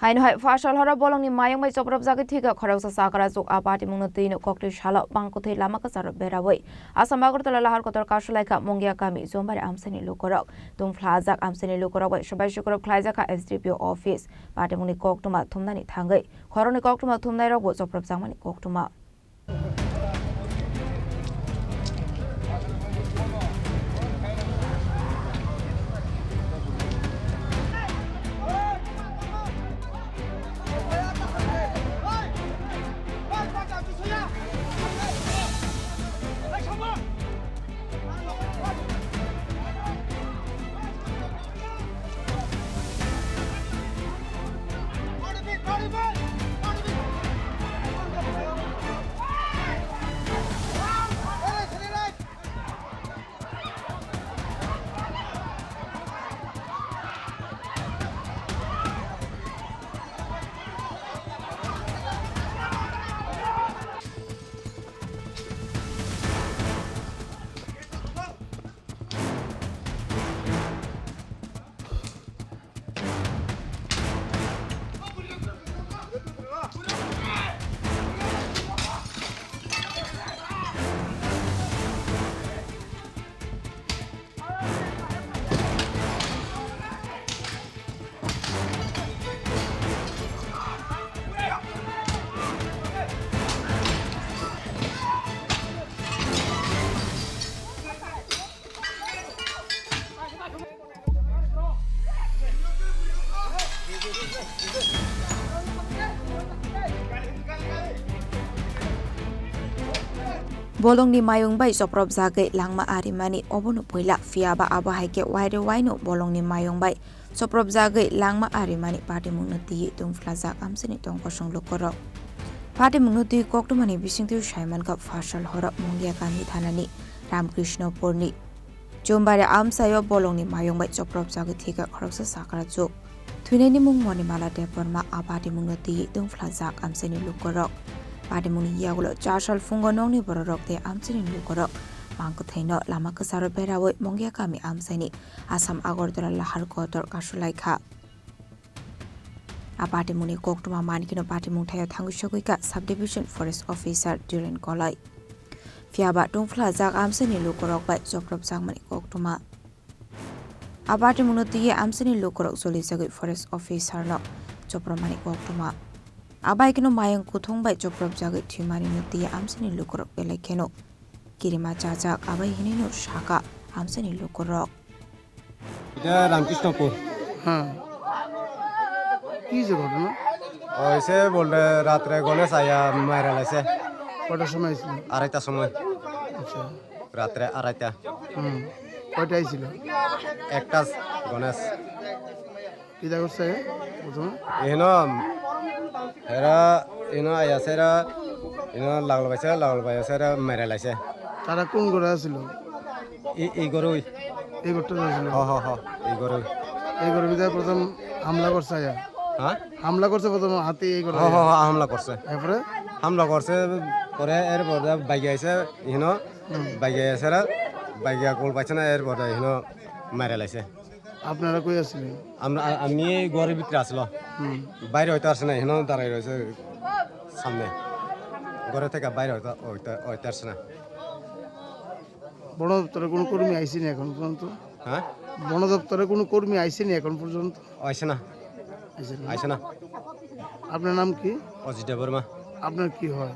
Haino Phasal Horo Bolong ni Mayung bai Chopropjagwi Thwikha Khoroksa Chakrajwk Patimung Tino Koktisalo Mangkwthwi Lama Berawi Assam Agartala Lahar Kotor Kasulaikha Mungiakami Jumbari Amchaini Lukurok Thungpwlaijak Amchaini Lukurok Swbaisukrup Khlaijakha SDFO office Patimung ni Koktuma Thwimani thangai Khorang ni Koktuma Thwimnairok bo Chopropjagwi ni Koktuma Bolong ni Mayung bai Chopropjagwi langma arimani obono poila fiaba aba haike waire waino bolong ni Mayung bai Chopropjagwi langma arimani Patimung ti Thungpwlaijak Amchaini tongkosong Lukurok Patimung ti Koktomani bisingtiu Simon ka Phasal Horo Mungiakami thanani Ramkrishnopurni Jumbari Amchai bolong ni Mayung bai Chopropjagwi Thwikha Khoroksa Chakrajwk Thwinani mungmoni mala deporma Patimung ti Thungpwlaijak Amchaini Lukurok Patimung yagulo chasal fungo nongni bororok te Amchaini Lukurok Mangkwthwi Lama Kwcharo Berawi Mungiakami Amchaini Assam Agartala Lahar Kotor Kasulaikha Patimung ni Koktuma manikino Patimung thayo Thangushaguika subdivision forest officer during kolai fiaba Thungpwlaijak Amchaini Lukurok bai Chopropjagwi Koktuma Patimung tiye Amchaini Lukurok Zolijagwi forest officer no Chopropmani Koktuma Abaikino Mayung kuthong bai Chopropjagwi Thwimani tiye Amchaini Lukurok belekeno Kirima Chajak abai hinino shaka Amchaini Lukurok এটা রামকৃষ্ণপুর কি যে ঘটনা ওইসে বললে রাত্রে গণেশ আয়া মারা লাইছে কটার সময় ছিল আড়াইটার সময় আচ্ছা রাত্রে আড়াইটা কয়টা আইছিল একটা গণেশ কি দা করছে প্রথমে এনো এরা এনো আয়া সেরা এনো লাগল পাইছে এরা মারা লাইছে তারা কোন ঘরে আছিল এই গরুই এই ঘরটা ছিল হ এই গরুই এই ঘরের ভিতরে প্রথম হামলা করছে আয়া হ্যাঁ হামলা করছে প্রথম হাতি এই ঘরে হ হামলা করছে এরপরে হামলা করছে পরে এর পরে বাইকে আইছে ইনো বাইকে আইছে বাইকে কোল পাইছে না এর পরে ইনো মারা লাইছে আপনারা কই আছিলেন আমি ঘরের ভিতরে আসলো বাইরে হইতে আসছে না এখানে দাঁড়াই রয়েছে সামনে ঘরে থেকে বাইরে হইতে আসছে না বন দপ্তরে কোনো কর্মী আইসেনি এখন পর্যন্ত হ্যাঁ বন দপ্তরে কোনো কর্মী আইসেনি এখন পর্যন্ত আইসে না আইসে না আপনার নাম কি অজিত বর্মা আপনার কি হয়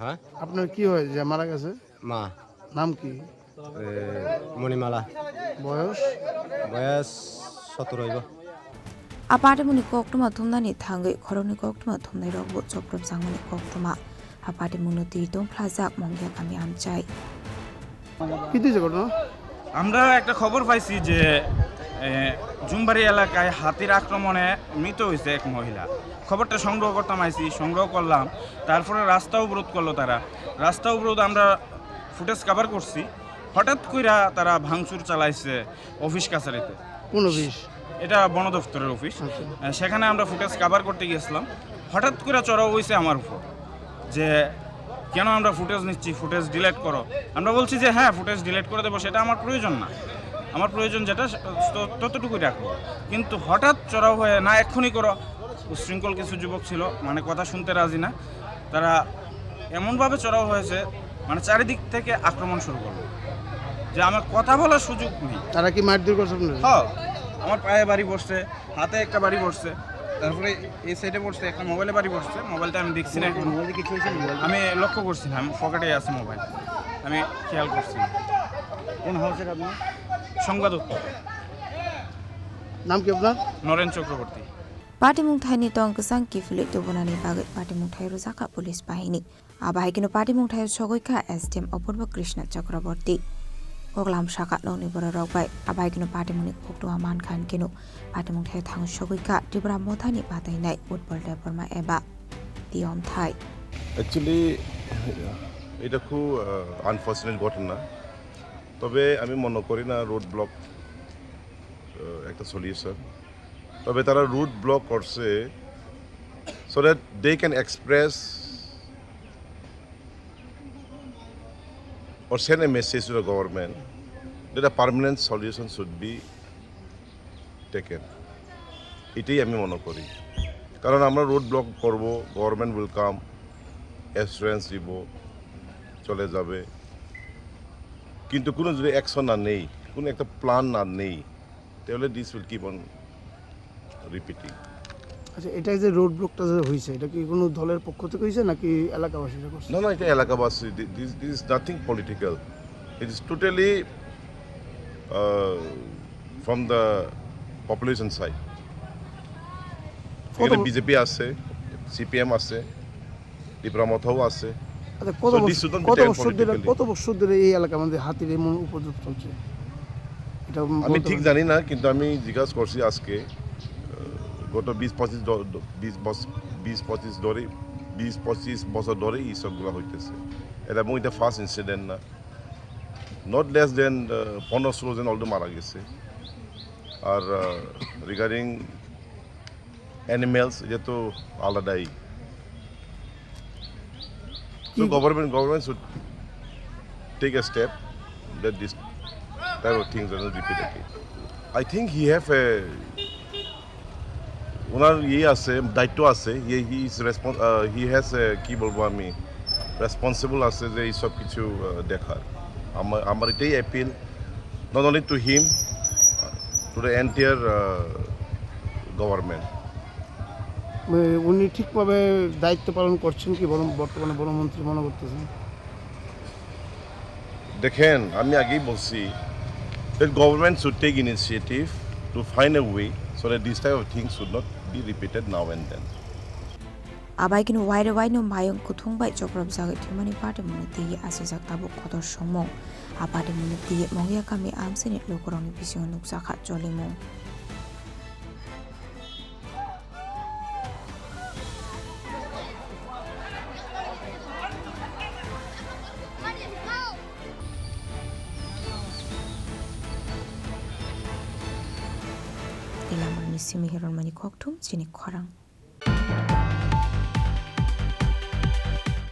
হ্যাঁ আপনার কি হয় যে মারা গেছে মা নাম কি মণিমালা বয়স 17 হইব Patimung ni Koktuma Thwimani thangai Khorang ni Koktuma Thwimnairok bo Chopropjagwi ni Koktuma Patimung ti Thungpwlaijak Mungiakami Amchai কি দিয়েছে ঘটনা আমরা একটা খবর পাইছি যে জুম্বারি এলাকায় হাতির আক্রমণে মৃত হয়েছে এক মহিলা খবরটা সংগ্রহ করলাম তারপরে রাস্তা অবরোধ করলো তারা রাস্তা অবরোধ আমরা ফুটেজ কভার করছি হঠাৎ কইরা তারা ভাঙচুর চালাইছে অফিস কাছারিতে কোন অফিস এটা বন দপ্তরের অফিস সেখানে আমরা ফুটেজ কভার করতে গিয়েছিলাম হঠাৎ করে চড়াও হয়েছে আমার উপর যে কেন আমরা ফুটেজ নিচ্ছি ফুটেজ ডিলিট করো আমরা বলছি যে হ্যাঁ ফুটেজ ডিলিট করে দেবো সেটা আমার প্রয়োজন না আমার প্রয়োজন যেটা ততটুকুই রাখবো কিন্তু হঠাৎ চড়াও হয়ে না এক্ষুনি করো উশৃঙ্খল কিছু যুবক ছিল, মানে কথা শুনতে রাজি না। তারা এমনভাবে চড়াও হয়েছে, মানে চারিদিক থেকে আক্রমণ শুরু করলো, যে আমার কথা বলার সুযোগ নেই। তারা কি মারধর করছে আপনার? হ্যাঁ, আমার পায়ে বাড়ি বসছে, হাতে একটা বাড়ি বসছে, তারপরে এই সাইডে বসছে, একটা মোবাইলে বাড়ি বসছে। মোবাইলটা আমি দেখছি না, এখন আমি লক্ষ্য করছি না, আমি পকেটে আছে মোবাইল, আমি খেয়াল করছি না। কোন হাউসের আপনি? সংবাদক। নাম কি আপনার? Naren Chakraborty. Patimung Thaini tong kesang kifilik tubunani baget Patimung Thai Rozaka Polis Bahini. Abai kino Patimung Thai Swbai SDM Opurba Krishna Chakraborty. Oglam Shaka no ni borok bai. Abai kino Patimung Koktu Aman Khan kino. Patimung Thai Thang Swbai Tripura Mothani Patai Nai Football Department Eba. Diom Thai. Actually, এটা খুব unfortunate ঘটনা। তবে আমি মনে করি না road block একটা solution. তবে তারা রুট ব্লক করছে so that they can express or send a message to the government that a permanent solution should be taken. এটাই আমি মনে করি, কারণ আমরা রোড ব্লক করব, গভর্নমেন্ট উইল কাম, অ্যাসুরেন্স দিব, চলে যাবে, কিন্তু কোনো যদি অ্যাকশন না নেই, কোনো একটা প্ল্যান না নেই, তাহলে this will keep on repeating. আচ্ছা, এটা যে রোড ব্লকটা যে হয়েছে, এটা কি কোনো দলের পক্ষ থেকে হয়েছে নাকি এলাকাবাসীরা করছে? না, এটা এলাকাবাসী। This is nothing political, it is totally from the population side. এখানে বিজেপি আছে, সিপিএম আছে, ত্রিপুরা মথাও আছে। আচ্ছা, কত বছর ধরে এই এলাকার মধ্যে হাতির এমন উপদ্রব চলছে? আমি ঠিক জানি না, কিন্তু আমি জিজ্ঞাসা করছি আজকে, গত 20-25 বছর ধরে এইসবগুলো হইতেছে। এটা এবং এটা ফার্স্ট ইনসিডেন্ট না, নট লেস দেন 15-16 জন অলরেডি মারা গেছে। আর রিগার্ডিং অ্যানিমেলস, এটা তো আলাদাই। So government should take a step that this type of things are not repeated. I think he have a ওনার আছে, দায়িত্ব আছে, হি হ্যাজ কি বলবো আমি, রেসপন্সিবল আছে যে এইসব কিছু দেখার। আমার এটাই appeal, not only to him, to the entire government. উনি ঠিকভাবে দায়িত্ব পালন করছেন কি বর্তমানে বনমন্ত্রী মনে করতেছেন? দেখেন, আমি আগেই বলছি that government should take initiative to find a way so that this type of things should not be repeated now and then. Abai kino waire waino mayung Mangkwthwi Chopropjagwi Thwimani Patimung tiye asijak tabuk Kotor somong. Patimung tiye Mungiakami Amchaini Lukurok bisingo nukjaka jolimung. Lama ni simi heron mani koktum Chini Khorang.